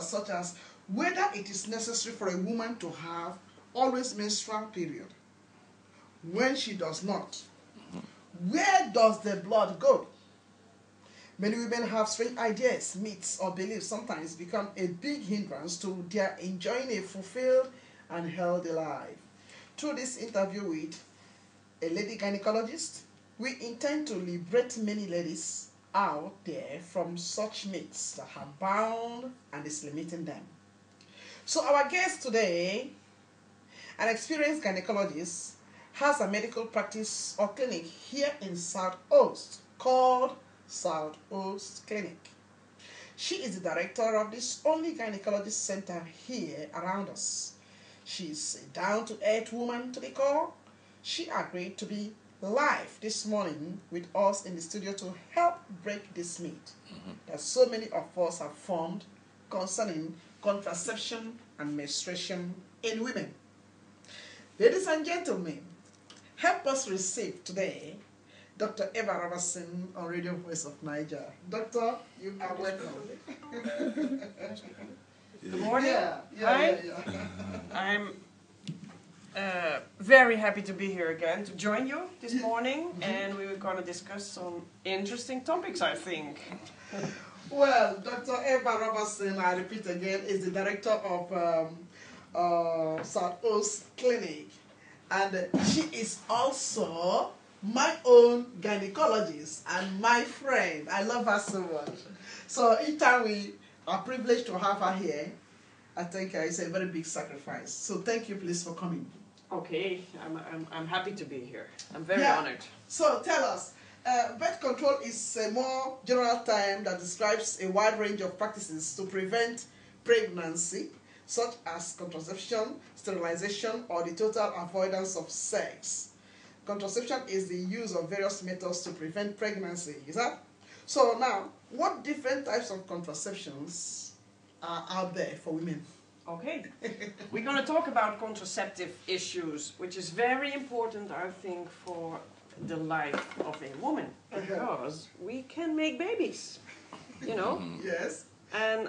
such as whether it is necessary for a woman to have always menstrual period. When she does not, where does the blood go? Many women have strange ideas, myths, or beliefs sometimes become a big hindrance to their enjoying a fulfilled and healthy life. Through this interview with a lady gynecologist, we intend to liberate many ladies out there from such myths that have bound and is limiting them. So our guest today, an experienced gynecologist, has a medical practice or clinic here in South Coast called South Coast Clinic. She is the director of this only gynecologist center here around us. She's a down-to-earth woman to the core. She agreed to be live this morning with us in the studio to help break this myth that so many of us have formed concerning contraception and menstruation in women. Ladies and gentlemen, help us receive today Dr. Eva Robertson on Radio Voice of Naija. Doctor, you are welcome. Good morning. Hi. I'm very happy to be here again to join you this morning, and we were going to discuss some interesting topics, I think. Well, Dr. Eva Robertson, I repeat again, is the director of South Coast Clinic, and she is also my own gynecologist and my friend. I love her so much. So each time we are privileged to have her here, I think it's a very big sacrifice. So thank you, please, for coming. Okay, I'm happy to be here. I'm very honored. So tell us, birth control is a more general term that describes a wide range of practices to prevent pregnancy, such as contraception, sterilization, or the total avoidance of sex. Contraception is the use of various methods to prevent pregnancy, is that? So now, what different types of contraceptions are out there for women? Okay, we're going to talk about contraceptive issues, which is very important, I think, for the life of a woman, because we can make babies, you know? Yes. And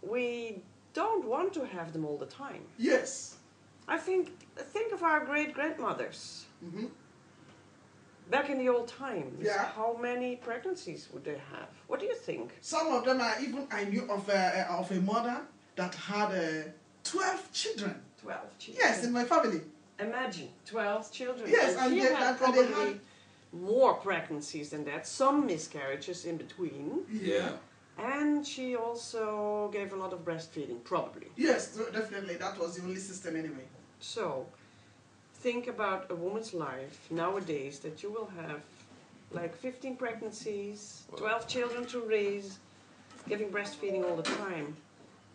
we don't want to have them all the time. Yes. I think of our great-grandmothers. Back in the old times, how many pregnancies would they have? What do you think? Some of them are even, I knew of a mother that had 12 children. 12 children? Yes, in my family. Imagine, 12 children. Yes, and she had probably they had more pregnancies than that, some miscarriages in between. Yeah. And she also gave a lot of breastfeeding, probably. Yes, definitely. That was the only system anyway. So, think about a woman's life nowadays that you will have like 15 pregnancies, 12 children to raise, giving breastfeeding all the time.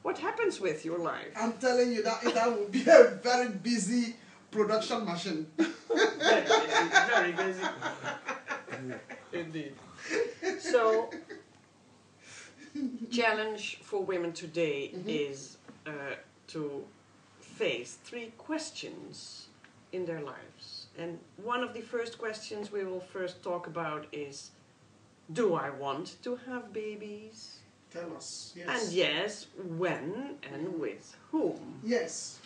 What happens with your life? I'm telling you that would be a very busy production machine. Very busy. Indeed. So, challenge for women today is to face 3 questions in their lives. And one of the first questions we will first talk about is, do I want to have babies? Tell us, yes. And yes, when and with whom? Yes.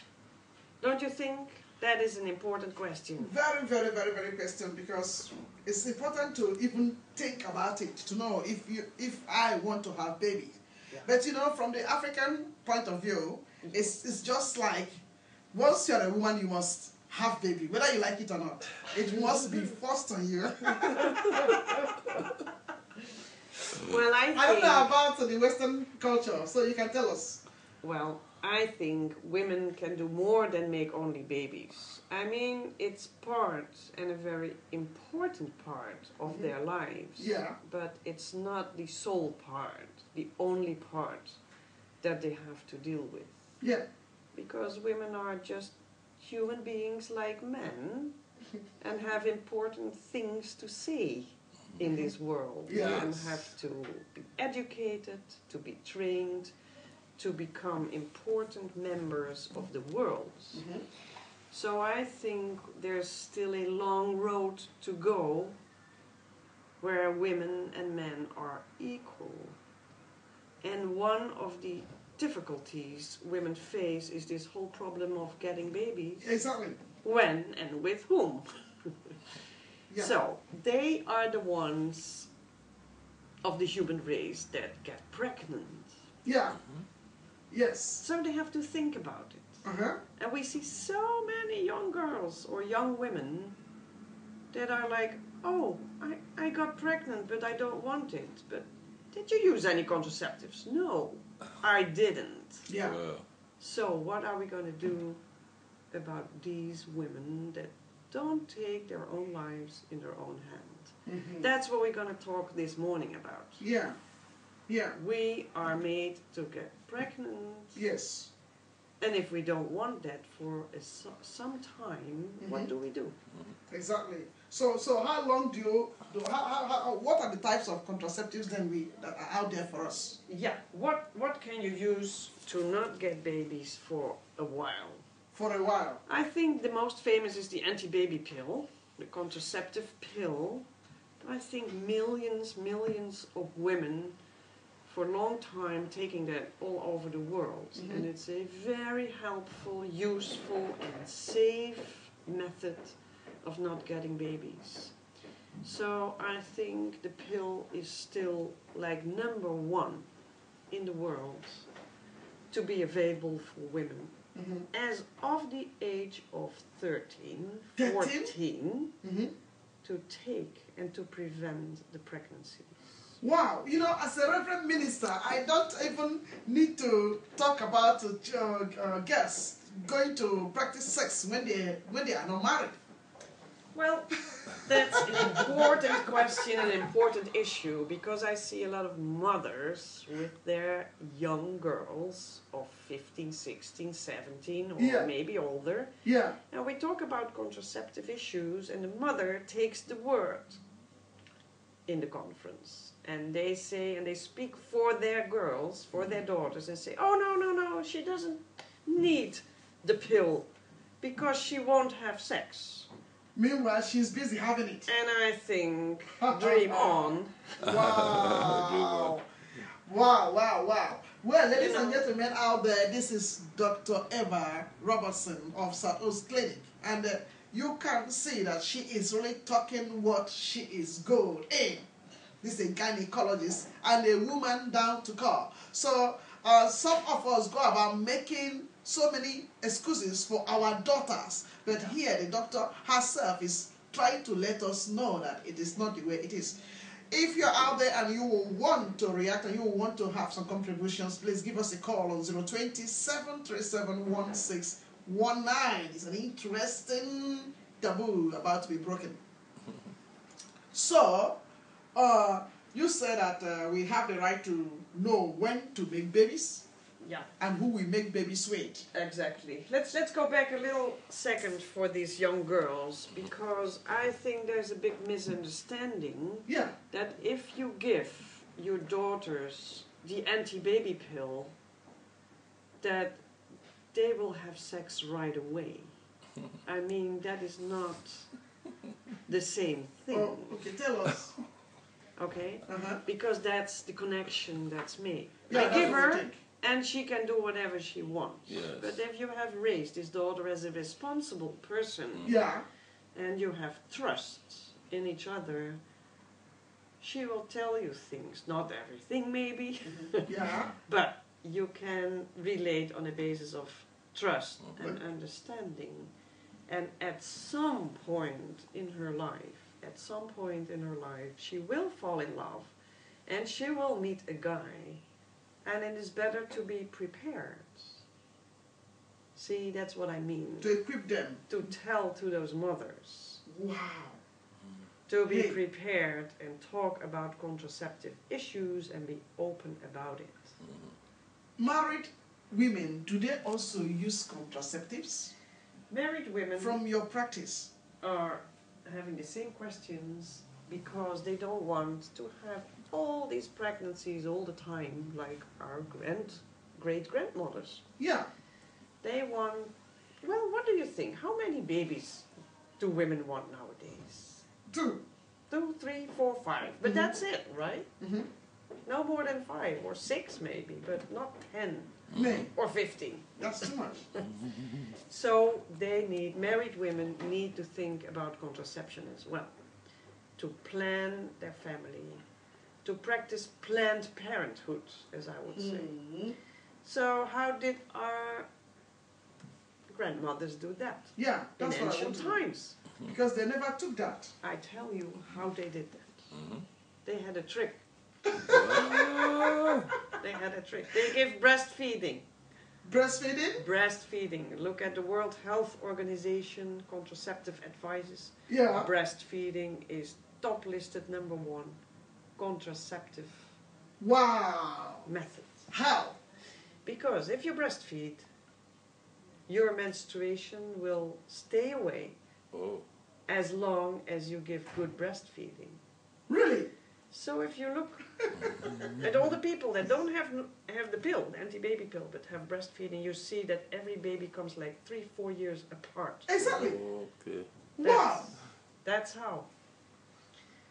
Don't you think that is an important question? Very, very, very, very question, because it's important to even think about it, to know if I want to have babies. Yeah. But you know, from the African point of view, it's just like, once you're a woman, you must have baby, whether you like it or not. It must be forced on you. Well, I don't know about the Western culture, so you can tell us. Well, I think women can do more than make only babies. I mean, it's part, and a very important part of their lives. Yeah. But it's not the sole part, the only part that they have to deal with. Yeah. Because women are just human beings like men and have important things to say in this world. Yes. And have to be educated, to be trained, to become important members of the world. So I think there's still a long road to go where women and men are equal. And one of the difficulties women face is this whole problem of getting babies. Exactly. When and with whom. Yeah. So, they are the ones of the human race that get pregnant. Yeah. Yes. So they have to think about it. Uh-huh. And we see so many young girls or young women that are like, oh, I got pregnant, but I don't want it. But did you use any contraceptives? No, I didn't. Yeah. So what are we going to do about these women that don't take their own lives in their own hand? Mm-hmm. That's what we're going to talk this morning about. Yeah. Yeah. We are made to get pregnant. Yes. And if we don't want that for some time, what do we do? Exactly. So how long do you do? What are the types of contraceptives then that are out there for us? Yeah. What can you use to not get babies for a while? For a while. I think the most famous is the anti-baby pill, the contraceptive pill. I think millions of women for a long time taking that all over the world. Mm-hmm. And it's a very helpful, useful and safe method of not getting babies. So I think the pill is still like #1 in the world to be available for women. Mm-hmm. As of the age of 13, 13? 14, Mm-hmm. to take and to prevent the pregnancy. Wow, as a reverend minister, I don't even need to talk about guests going to practice sex when they are not married. Well, that's an important question, an important issue, because I see a lot of mothers with their young girls of 15, 16, 17, or maybe older. Yeah. And we talk about contraceptive issues, and the mother takes the word in the conference. And they say, and they speak for their girls, for their daughters, and say, oh, no, she doesn't need the pill because she won't have sex. Meanwhile, she's busy having it. And I think, dream on. Wow. Wow. Well, ladies and gentlemen out there, this is Dr. Eva Robertson of South Coast Clinic. And you can see that she is really talking what she is good in. This is a gynecologist and a woman down to call. So some of us go about making so many excuses for our daughters. But here the doctor herself is trying to let us know that it is not the way it is. If you're out there and you will want to react and you will want to have some contributions, please give us a call on 020-737-1619. It's an interesting taboo about to be broken. So, you said that we have the right to know when to make babies. Yeah. And who we make babies with. Exactly. Let's go back a little second for these young girls, because I think there's a big misunderstanding that if you give your daughters the anti-baby pill, that they will have sex right away. I mean, that is not the same thing. Oh, okay, tell us. Okay? Because that's the connection that's made. Yeah, I give her, and she can do whatever she wants. Yes. But if you have raised this daughter as a responsible person, and you have trust in each other, she will tell you things. Not everything, maybe. But you can relate on a basis of trust and understanding. And at some point in her life, she will fall in love, and she will meet a guy. And it is better to be prepared. See, that's what I mean. To equip them. To tell to those mothers. Wow. To be prepared and talk about contraceptive issues and be open about it. Married women, do they also use contraceptives? Married women, from your practice, are having the same questions because they don't want to have all these pregnancies all the time, like our great-grandmothers. Yeah. They want, well, what do you think? How many babies do women want nowadays? 2. 2, 3, 4, 5. But that's it, right? No more than 5 or 6 maybe, but not 10. Nay, or 15. that's too much. So married women need to think about contraception as well, to plan their family, to practice planned parenthood, as I would say. So how did our grandmothers do that? Yeah, in that's what I ancient want to know. times? Because they never took that. I tell you how they did that. They had a trick. They had a trick. They gave breastfeeding. Breastfeeding? Breastfeeding. Look at the World Health Organization contraceptive advices. Yeah. Breastfeeding is top listed number 1 contraceptive Wow. method. How? Because if you breastfeed, your menstruation will stay away as long as you give good breastfeeding. Really? So if you look at all the people that don't have the pill, the anti-baby pill, but have breastfeeding, you see that every baby comes like 3-4 years apart. Exactly. Okay. Wow. That's how.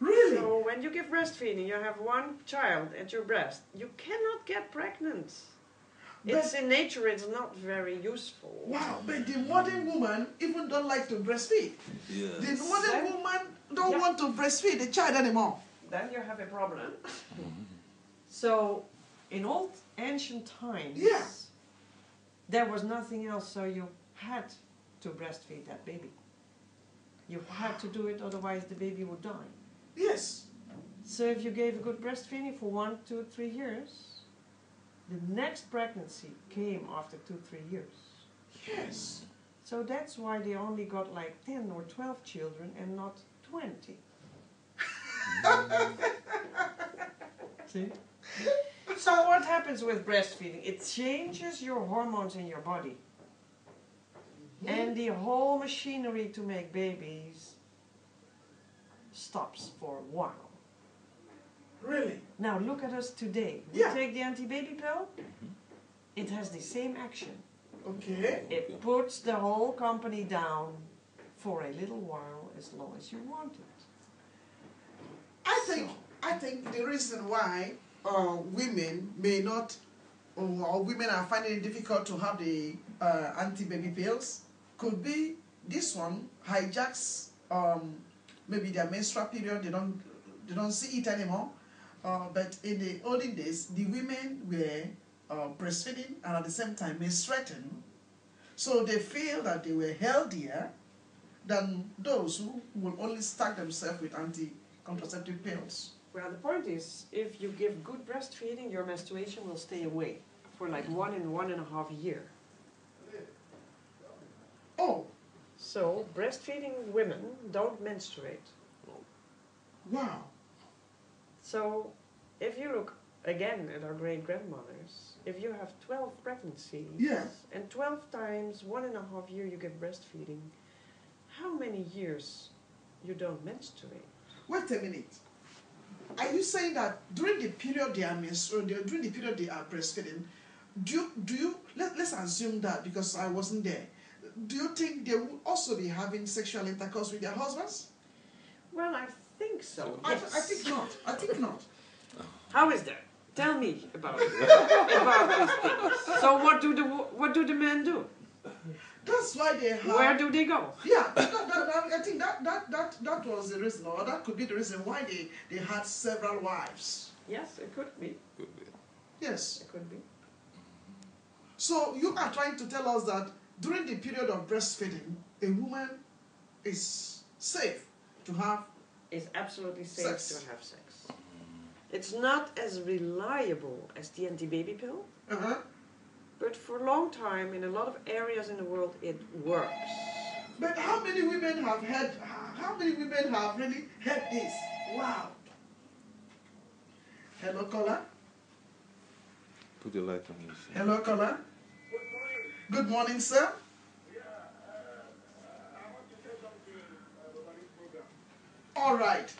Really? So when you give breastfeeding, you have one child at your breast, you cannot get pregnant. It's in nature, it's not very useful. Wow, but the modern woman even don't like to breastfeed. Yes. The modern woman don't want to breastfeed the child anymore. Then you have a problem. So, in old ancient times, there was nothing else, so you had to breastfeed that baby. You had to do it, otherwise the baby would die. Yes. So if you gave a good breastfeeding for 1, 2, 3 years, the next pregnancy came after 2-3 years. Yes. So that's why they only got like 10 or 12 children and not 20. See? So what happens with breastfeeding? It changes your hormones in your body. And the whole machinery to make babies stops for a while. Really? Now look at us today. We take the anti-baby pill. It has the same action. Okay. It puts the whole company down for a little while, as long as you want it. I think the reason why women may not, or women are finding it difficult to have the anti-baby pills, could be this one hijacks maybe their menstrual period. They don't see it anymore. But in the olden days, the women were breastfeeding and at the same time menstruating, so they feel that they were healthier than those who will only stack themselves with anti-contraceptive pills. Well, the point is, if you give good breastfeeding, your menstruation will stay away for like 1 and 1.5 years. Oh. So, breastfeeding women don't menstruate. Wow. So, if you look again at our great-grandmothers, if you have 12 pregnancies, and 12 times 1.5 years you give breastfeeding, how many years you don't menstruate? Wait a minute. Are you saying that during the period they are menstruating, during the period they are breastfeeding, let's assume that, because I wasn't there, do you think they will also be having sexual intercourse with their husbands? Well, I think so. I think not. I think not. How is that? Tell me about these things. So what do the men do? That's why they have... Where do they go? Yeah, I think that was the reason, or that could be the reason why they had several wives. Yes, it could be. Could be. Yes. It could be. So you are trying to tell us that during the period of breastfeeding, a woman is safe to have... It's absolutely safe sex. to have sex. It's not as reliable as the anti-baby pill. But for a long time, in a lot of areas in the world, it works. But how many women have really heard this? Wow. Hello, caller. Put your light on you. Hello, caller. Good morning. Good morning, sir. Yeah, I want to say something about this program. All right.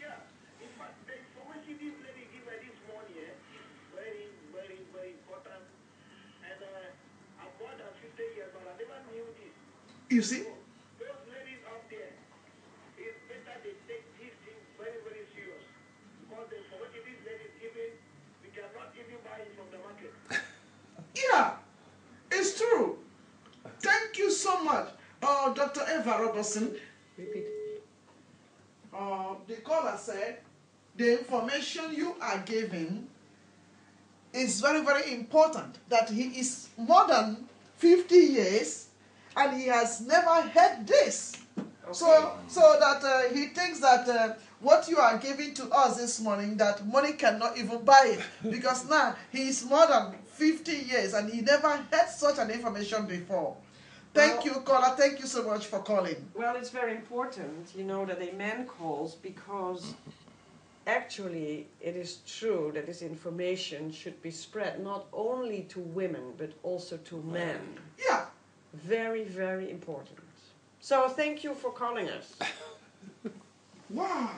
Yeah, in fact, the information this lady gave me this morning is very, very, very important. And I'm more than 50 years, but I never knew this. You see? So, those ladies out there, it's better they take this thing very, very serious. Because the information this lady is giving, we cannot even buy it from the market. Yeah, it's true. Thank you so much, Dr. Eva Robertson. Repeat. The caller said the information you are giving is very, very important. That he is more than 50 years and he has never heard this. Okay. So that he thinks that what you are giving to us this morning, that money cannot even buy it. Because now he is more than 50 years and he never heard such an information before. Thank you, caller. Thank you so much for calling. Well, it's very important, you know, that a man calls, because actually it is true that this information should be spread not only to women but also to men. Yeah. Very, very important. So thank you for calling us. Wow.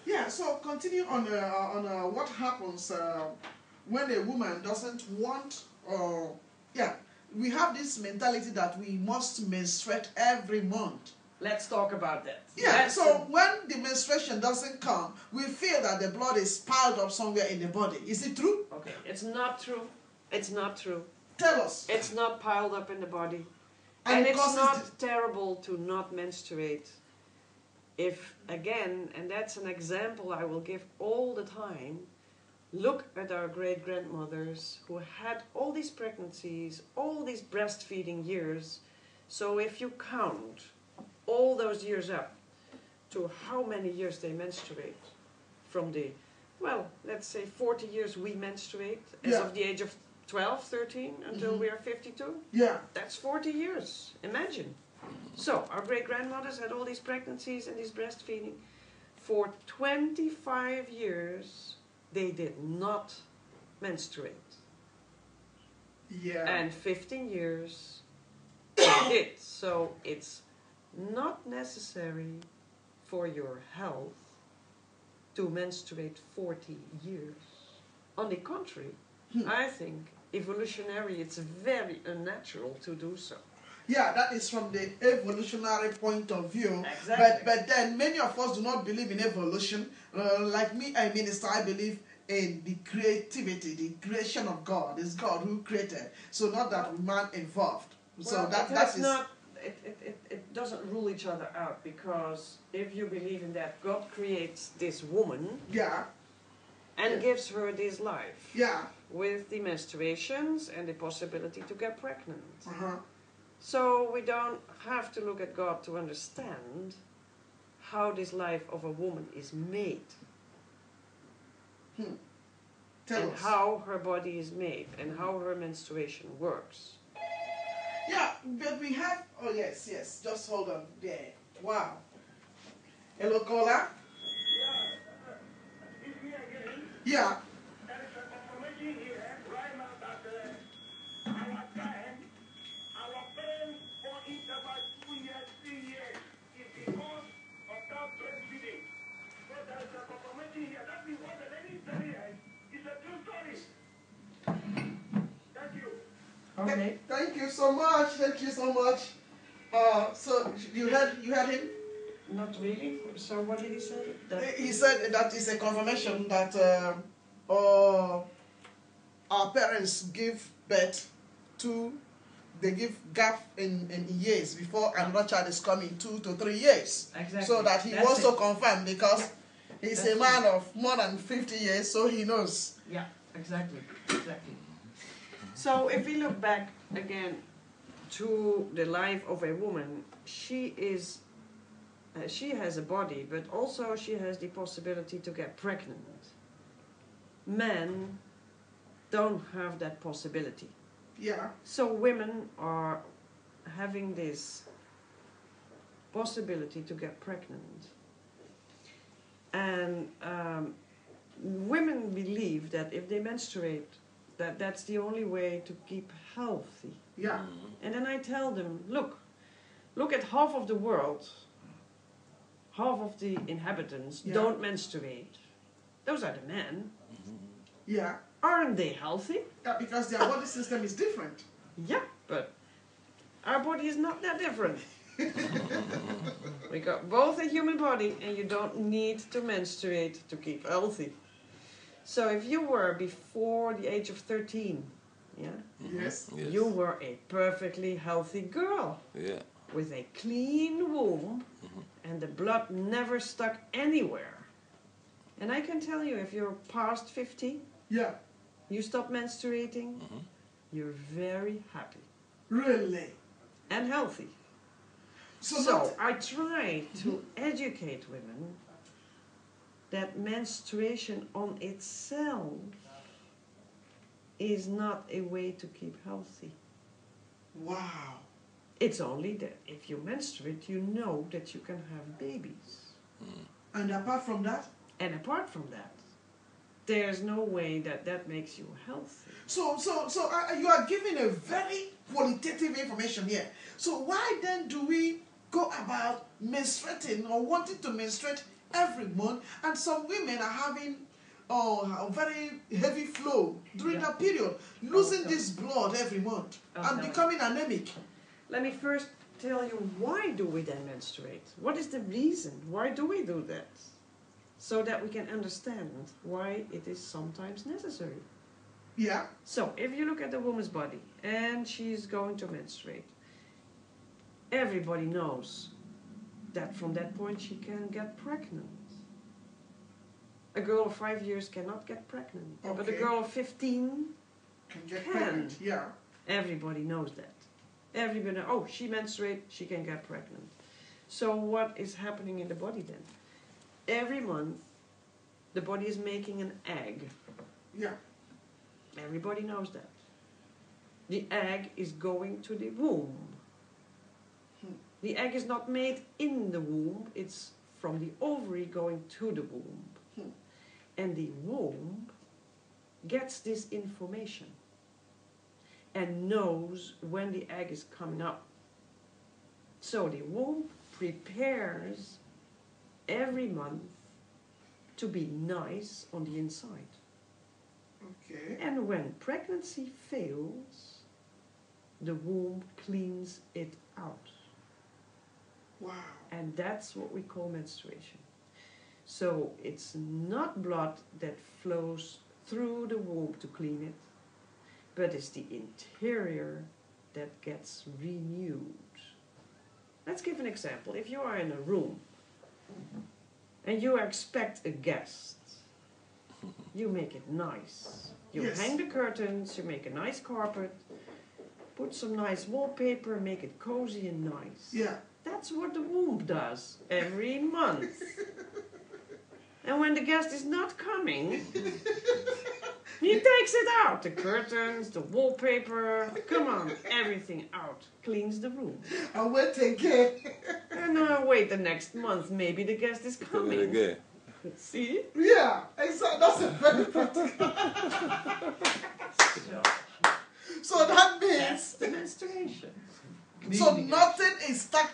Yeah, so continue on what happens when a woman doesn't want, we have this mentality that we must menstruate every month. Let's talk about that. Yeah, so when the menstruation doesn't come, we feel that the blood is piled up somewhere in the body. Is it true? Okay, it's not true. It's not true. Tell us. It's not piled up in the body. And And it's causes not terrible to not menstruate. If, again, and that's an example I will give all the time, look at our great-grandmothers who had all these pregnancies, all these breastfeeding years. So if you count all those years up to how many years they menstruate, from the, well, let's say 40 years we menstruate, as of the age of 12, 13, until we are 52. Yeah. That's 40 years. Imagine. So, our great-grandmothers had all these pregnancies and these breastfeeding. For 25 years, they did not menstruate. Yeah. And 15 years, they did. So, it's not necessary for your health to menstruate 40 years. On the contrary, I think evolutionary, it's very unnatural to do so. Yeah, that is from the evolutionary point of view. Exactly. But then many of us do not believe in evolution. Like me, I minister, I believe in the creativity, the creation of God. It's God who created. So not that man evolved. So Well, that is not. It doesn't rule each other out, because if you believe in that, God creates this woman yeah, and gives her this life yeah. with the menstruations and the possibility to get pregnant. Uh-huh. So we don't have to look at God to understand how this life of a woman is made. Tell and us. how her body is made and how her menstruation works. Yeah, but we have, oh yes, just hold on there. Wow. Hello, caller? It's me again. Yeah. There is a confirmation here right now that our time, our parents for it about 2 years, 3 years is because of that breastfeeding. So there is a confirmation here. That is what the lady said here. It's a true story. Thank you. Okay. Thank you so much. Thank you so much. So you heard him? Not really. So what did he say? That He said that is a confirmation that our parents give birth to, they give gap in years before another child is coming, 2 to 3 years. Exactly. So that he That's wants to it. confirm, because he's That's a man of more than 50 years, so he knows. Yeah, exactly. So if we look back again to the life of a woman, she has a body, but also she has the possibility to get pregnant. Men don't have that possibility. Yeah. So women are having this possibility to get pregnant. And women believe that if they menstruate, that's the only way to keep healthy. Yeah. And then I tell them, look at half of the world, half of the inhabitants don't menstruate. Those are the men. Yeah. Aren't they healthy? Yeah, because their body system is different. Yeah, but our body is not that different. We got both a human body, and you don't need to menstruate to keep healthy. So if you were before the age of 13 yeah? Yes. Yes. You were a perfectly healthy girl Yeah. with a clean womb and the blood never stuck anywhere. And I can tell you, if you're past 50, Yeah. you stop menstruating, you're very happy Really. and healthy. So, So not, I try to educate women that menstruation on itself is not a way to keep healthy. wow. It's only that if you menstruate, you know that you can have babies. And apart from that, And apart from that, there's no way that that makes you healthy. so you are giving a very qualitative information here. So why then do we go about menstruating or wanting to menstruate every month, and some women are having a very heavy flow during Yeah. that period, losing Okay. this blood every month and Okay. becoming anemic? Let me first tell you, why do we then menstruate? What is the reason? Why do we do that? So that we can understand why it is sometimes necessary. Yeah. So, if you look at the woman's body and she's going to menstruate, everybody knows that from that point she can get pregnant. A girl of 5 years cannot get pregnant, but a Okay. girl of 15, Can get Can. pregnant. Yeah. everybody knows that. Everybody knows, oh, she menstruates, she can get pregnant. So what is happening in the body then? Every month, the body is making an egg. Yeah. Everybody knows that. The egg is going to the womb. The egg is not made in the womb, it's from the ovary going to the womb. And the womb gets this information and knows when the egg is coming up. So the womb prepares every month to be nice on the inside. Okay. And when pregnancy fails, the womb cleans it out. Wow. And that's what we call menstruation. So it's not blood that flows through the womb to clean it, but it's the interior that gets renewed. Let's give an example. If you are in a room and you expect a guest, you make it nice. You Yes. hang the curtains, you make a nice carpet, put some nice wallpaper, make it cozy and nice. Yeah. That's what the womb does every month. And when the guest is not coming, he takes it out. The curtains, the wallpaper, come on, everything out. Cleans the room. And wait again. And wait the next month, maybe the guest is coming. Again. See? Yeah. Exactly. That's a very practical. So that means That's the menstruation. so nothing is stuck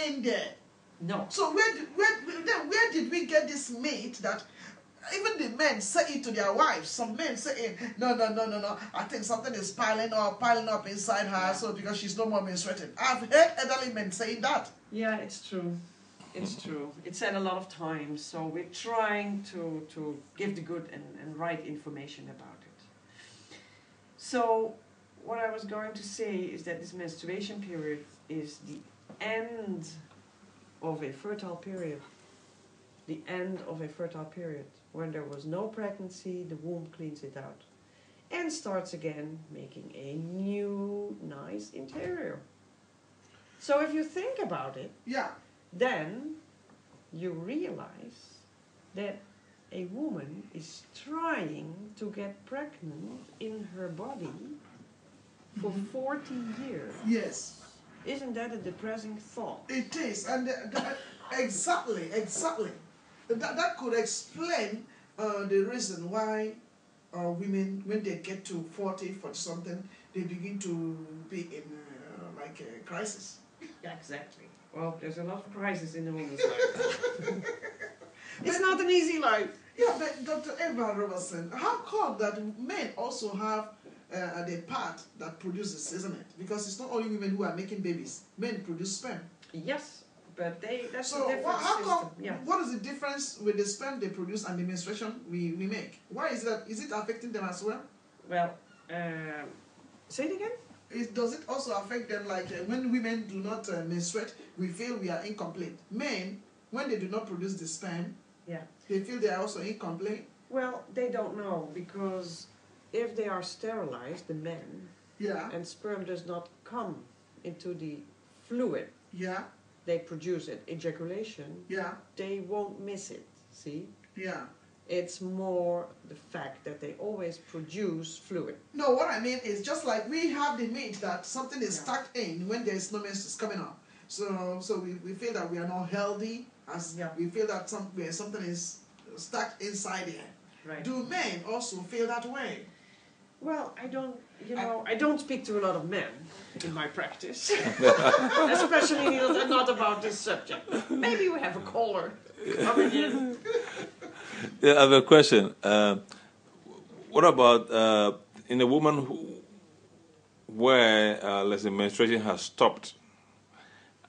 in there. No. So where did we get this myth that even the men say it to their wives? Some men say, no. I think something is piling up inside her, so because she's no more menstruating. I've heard elderly men saying that. Yeah, it's true. It's true. It's said a lot of times, so we're trying to give the good and right information about it. So, what I was going to say is that this menstruation period is the end of a fertile period. The end of a fertile period. When there was no pregnancy, the womb cleans it out and starts again making a new, nice interior. So if you think about it, Yeah. then you realize that a woman is trying to get pregnant in her body for 40 years. Yes. Isn't that a depressing thought? It is, and exactly. That could explain the reason why women, when they get to 40 something, they begin to be in like a crisis. Exactly. Well, there's a lot of crisis in the woman's life. It's not an easy life. Yeah, but Dr. Eva Robertson, how come that men also have the part that produces, isn't it? Because it's not only women who are making babies. Men produce sperm. Yes, but that's a So different how system. come? Yeah. What is the difference with the sperm they produce and the menstruation we make? Why is that? Is it affecting them as well? Well, Say it again? Does it also affect them, like when women do not menstruate, we feel we are incomplete. Men, when they do not produce the sperm, Yeah. they feel they are also incomplete. Well, they don't know, because if they are sterilized, the men, Yeah, and sperm does not come into the fluid yeah, they produce it, ejaculation, yeah, they won't miss it, see? yeah. It's more the fact that they always produce fluid. No, what I mean is just like we have the myth that something is Yeah. stuck in when there is no menstruation coming up. So we feel that we are not healthy, as Yeah. we feel that something is stuck inside there. Right. Do men also feel that way? Well, I don't speak to a lot of men in my practice, especially not about this subject. Maybe we have a caller coming in. Yeah, I have a question. What about in a woman where, let's say, menstruation has stopped,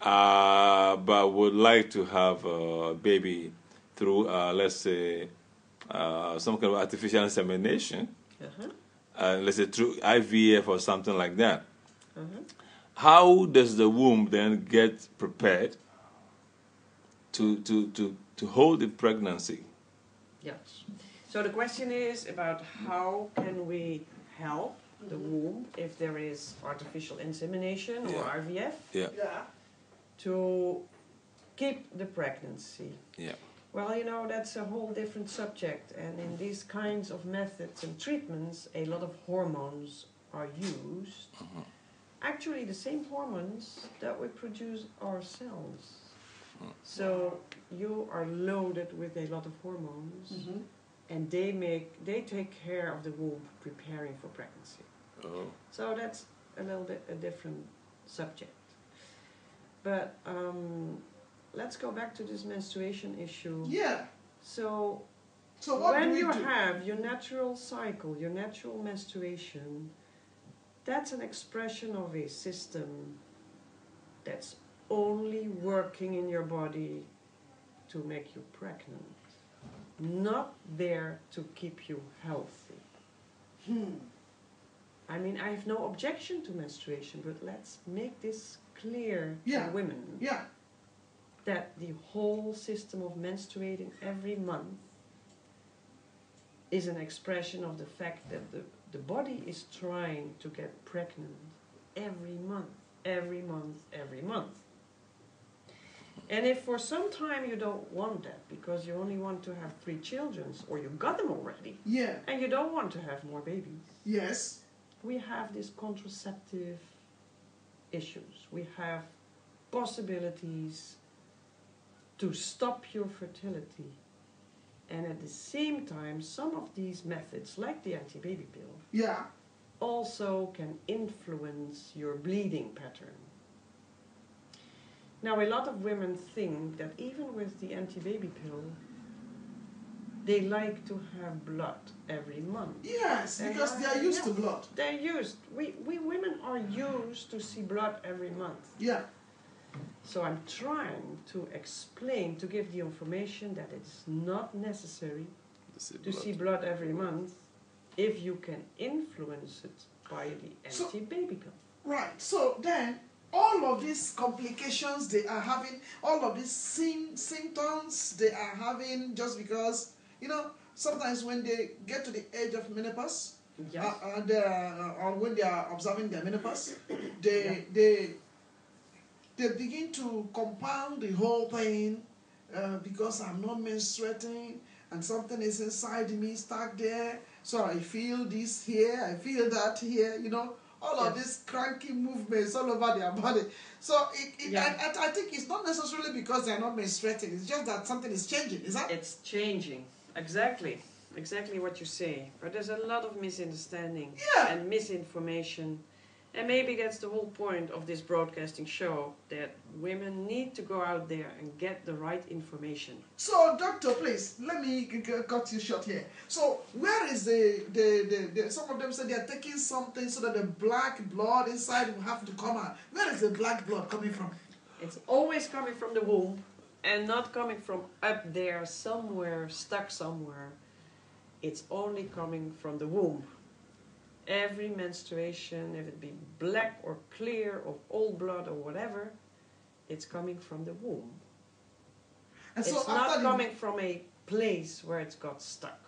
but would like to have a baby through, let's say, some kind of artificial insemination, let's say through IVF or something like that? How does the womb then get prepared to hold the pregnancy? Yes. So the question is about how can we help the womb if there is artificial insemination or Yeah. IVF Yeah, Yeah. to keep the pregnancy. yeah. Well, that's a whole different subject, and in these kinds of methods and treatments, a lot of hormones are used. Actually, the same hormones that we produce ourselves. So you are loaded with a lot of hormones, and they take care of the womb preparing for pregnancy. Oh. So that's a little bit a different subject. But let's go back to this menstruation issue. Yeah. So So what when do we you do? have your natural cycle, your natural menstruation, that's an expression of a system that's only working in your body to make you pregnant, not there to keep you healthy. I mean, I have no objection to menstruation, but let's make this clear Yeah. to women Yeah. that the whole system of menstruating every month is an expression of the fact that the body is trying to get pregnant every month, every month, every month. And if for some time you don't want that because you only want to have 3 children, or you got them already, Yeah. and you don't want to have more babies, Yes. we have these contraceptive issues. We have possibilities to stop your fertility. And at the same time, some of these methods, like the anti-baby pill, Yeah. also can influence your bleeding pattern. Now, a lot of women think that even with the anti-baby pill, they like to have blood every month. Yes, And because they are used to blood. They're used. We women are used to see blood every month. Yeah. So I'm trying to explain, to give the information that it's not necessary to see blood every month if you can influence it by the anti-baby pill. Right. So then, all of these complications they are having, all of these symptoms they are having, just because, sometimes when they get to the age of menopause, Yes. or when they are observing their menopause, they begin to compound the whole thing, because I'm not menstruating and something is inside me stuck there, so I feel this here, I feel that here, all of these cranky movements all over their body. So I think it's not necessarily because they're not menstruating, it's just that something is changing, is that? It's changing. Exactly what you say. But there's a lot of misunderstanding and misinformation. And maybe that's the whole point of this broadcasting show, that women need to go out there and get the right information. So, doctor, please, let me cut you short here. So, where is the some of them say they are taking something so that the black blood inside will have to come out. Where is the black blood coming from? It's always coming from the womb and not coming from up there somewhere, stuck somewhere. It's only coming from the womb. every menstruation, if it be black or clear or old blood or whatever, it's coming from the womb. And It's so not after coming from a place where it's got stuck.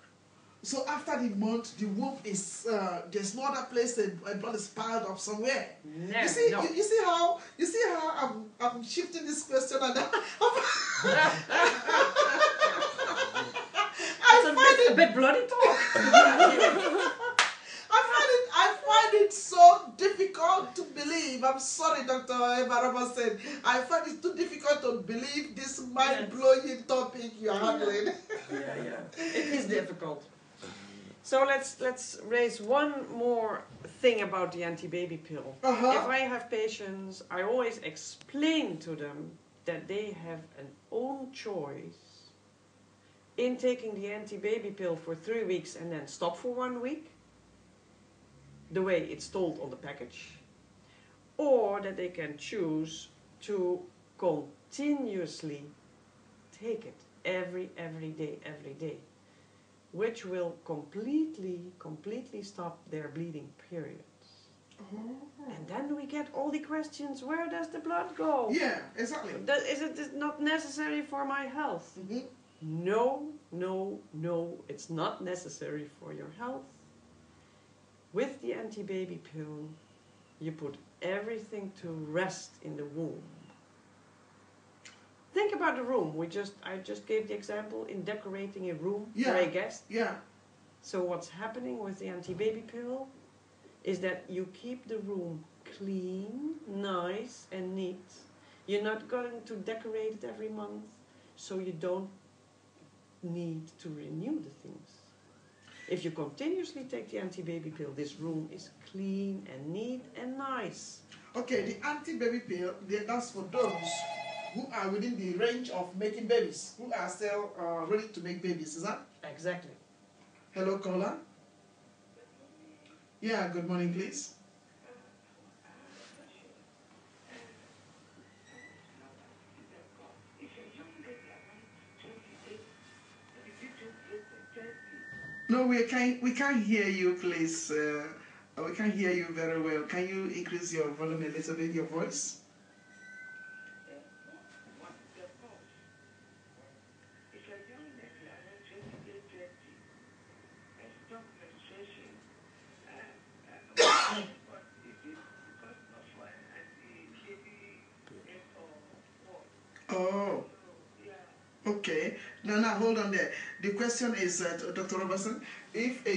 So after the month, the womb is there's no other place that blood is piled up somewhere. No, You see, no. you see how I'm shifting this question and It's a bit bloody talk. I find it so difficult to believe. I'm sorry, Dr. Eva Robertson. I find it too difficult to believe this mind-blowing topic you are handling. It is difficult. So let's raise one more thing about the anti-baby pill. If I have patients, I always explain to them that they have an own choice in taking the anti-baby pill for 3 weeks and then stop for 1 week, the way it's told on the package, or that they can choose to continuously take it every day, which will completely stop their bleeding periods. And then we get all the questions, where does the blood go? Yeah, exactly. Is it not necessary for my health? Mm-hmm. No, it's not necessary for your health. With the anti-baby pill, you put everything to rest in the womb. Think about the room. I just gave the example in decorating a room for a guest. Yeah. So what's happening with the anti-baby pill is that you keep the room clean, nice and neat. You're not going to decorate it every month, so you don't need to renew the things. If you continuously take the anti-baby pill, this room is clean and neat and nice. Okay, the anti-baby pill, that's for those who are within the range of making babies, who are still ready to make babies, is that? Exactly. Hello, caller. Yeah, good morning, please. No, we can't hear you, please. We can't hear you very well. Can you increase your volume a little bit, your voice? Oh, okay. No, hold on there. The question is, Dr. Robertson, if a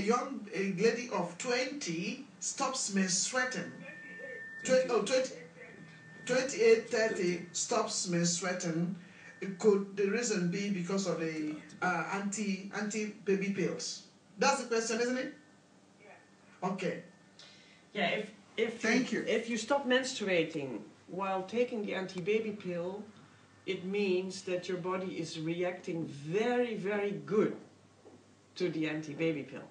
lady of 20 stops menstruating, 28, 30 stops menstruating, could the reason be because of the anti-baby pills? That's the question, isn't it? Yeah. Okay. Yeah, if you stop menstruating while taking the anti-baby pill, it means that your body is reacting very good to the anti-baby pill.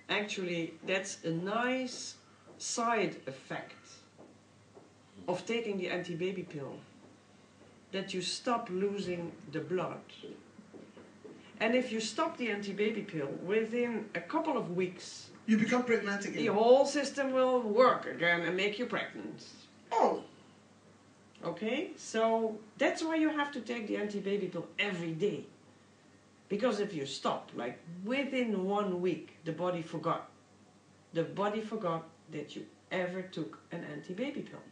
Actually, that's a nice side effect of taking the anti-baby pill, that you stop losing the blood. And if you stop the anti-baby pill, within a couple of weeks, you become pregnant again. The whole system will work again and make you pregnant. Oh. Okay, so that's why you have to take the anti-baby pill every day. Because if you stop, like within 1 week, the body forgot. The body forgot that you ever took an anti-baby pill.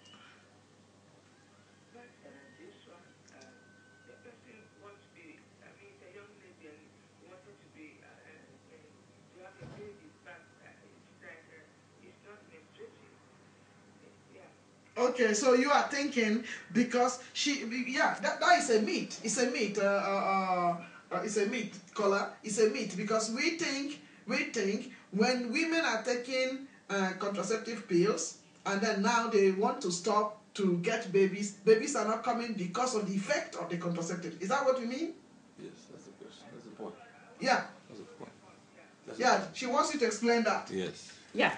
Okay, so you are thinking because that is a myth. It's a myth. It's a myth, caller. It's a myth because we think when women are taking contraceptive pills and then now they want to stop to get babies are not coming because of the effect of the contraceptive. Is that what you mean? Yes, that's the question. That's the point. Yeah. That's the point. She wants you to explain that. Yes. Yeah.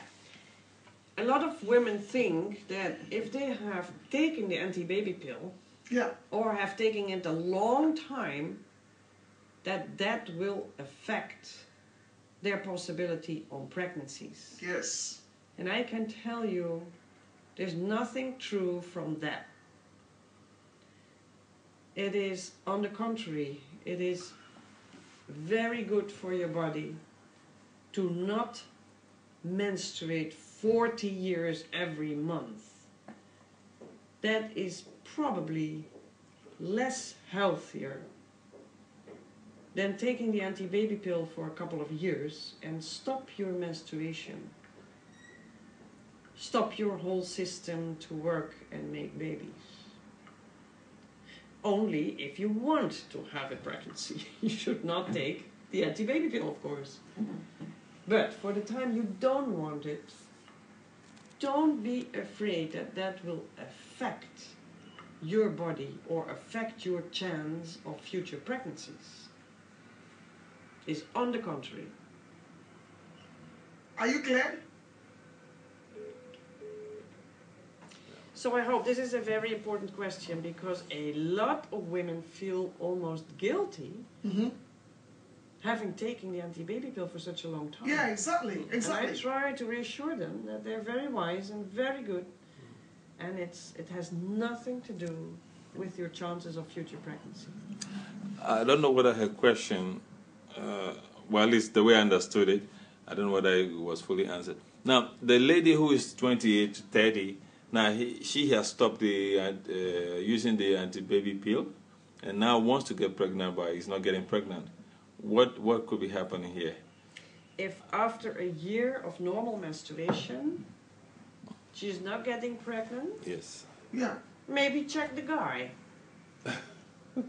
A lot of women think that if they have taken the anti-baby pill, or have taken it a long time, that will affect their possibility on pregnancies. Yes. And I can tell you, there's nothing true from that. It is, on the contrary, it is very good for your body to not menstruate 40 years every month. That is probably less healthier than taking the anti-baby pill for a couple of years and stop your menstruation. Stop your whole system to work and make babies. Only if you want to have a pregnancy. You should not take the anti-baby pill, of course. But for the time you don't want it, don't be afraid that that will affect your body or affect your chance of future pregnancies. It's on the contrary. Are you clear? So I hope this is a very important question, because a lot of women feel almost guilty having taken the anti-baby pill for such a long time. Yeah, exactly. And I try to reassure them that they're very wise and very good, and it has nothing to do with your chances of future pregnancy. I don't know whether her question, well, at least the way I understood it, I don't know whether it was fully answered. Now, the lady who is 28 to 30, now she has stopped the using the anti-baby pill, and now wants to get pregnant, but is not getting pregnant. What could be happening here? If after a year of normal menstruation, she's not getting pregnant, Yes. Yeah. maybe check the guy. Check the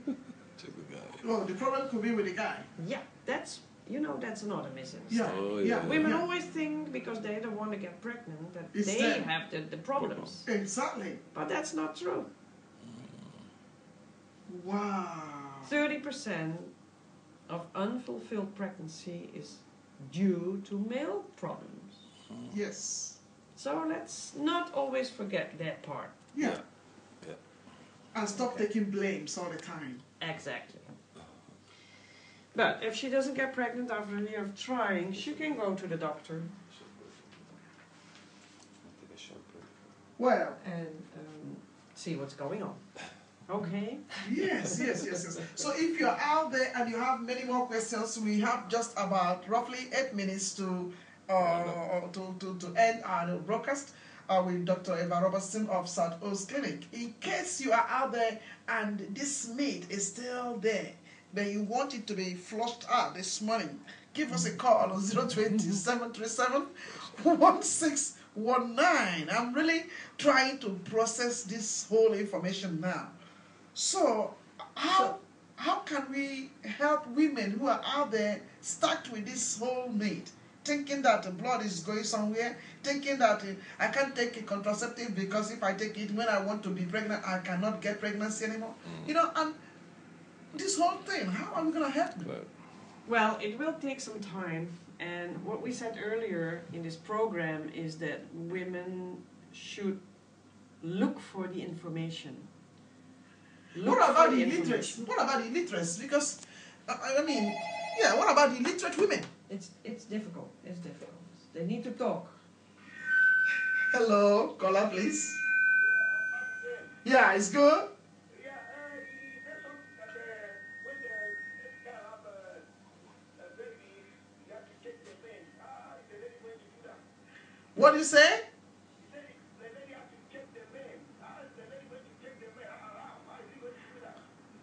guy. Well, the problem could be with the guy. Yeah, that's another misunderstanding. Yeah. Oh, Yeah. yeah. Women always think because they don't want to get pregnant that It's they them. have the problems. Exactly. But that's not true. Wow. 30% of unfulfilled pregnancy is due to male problems. Yes. So let's not always forget that part. Yeah. Yeah. And stop taking blames all the time. Exactly. But if she doesn't get pregnant after a year of trying, she can go to the doctor Well, and see what's going on. Okay? yes. So if you're out there and you have many more questions, we have just about roughly 8 minutes to end our broadcast with Dr. Eva Robertson of South Coast Clinic. In case you are out there and this myth is still there, then you want it to be flushed out this morning, give us a call on 020-737-1619. I'm really trying to process this whole information now. So how can we help women who are out there stuck with this whole myth, thinking that the blood is going somewhere, thinking that I can't take a contraceptive because if I take it when I want to be pregnant, I cannot get pregnancy anymore? And this whole thing, how are we going to help them? Well, it will take some time. And what we said earlier in this program is that women should look for the information. What about the illiterates? What about the illiterates? Because, what about the illiterate women? It's difficult. It's difficult. They need to talk. Hello, caller, please. Yeah, it's good. What do you say?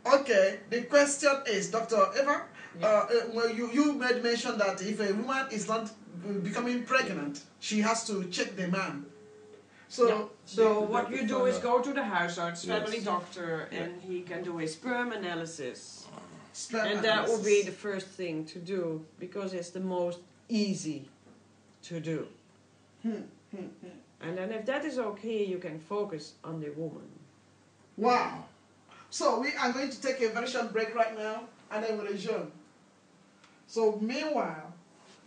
Okay, the question is, Dr. Eva, well, you made mention that if a woman is not becoming pregnant, she has to check the man. So what you do is go to the housearts, family doctor, and he can do a sperm analysis. That would be the first thing to do, because it's the most easy to do. And then if that is okay, you can focus on the woman. Wow. So we are going to take a very short break right now, and then we'll resume. So meanwhile,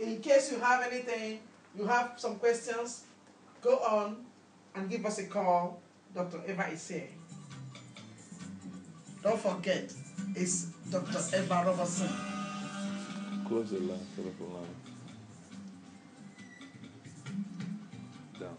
in case you have anything, you have some questions, go on and give us a call. Dr. Eva is here. Don't forget, it's Dr. Eva Robertson. Close the line, telephone line. Down.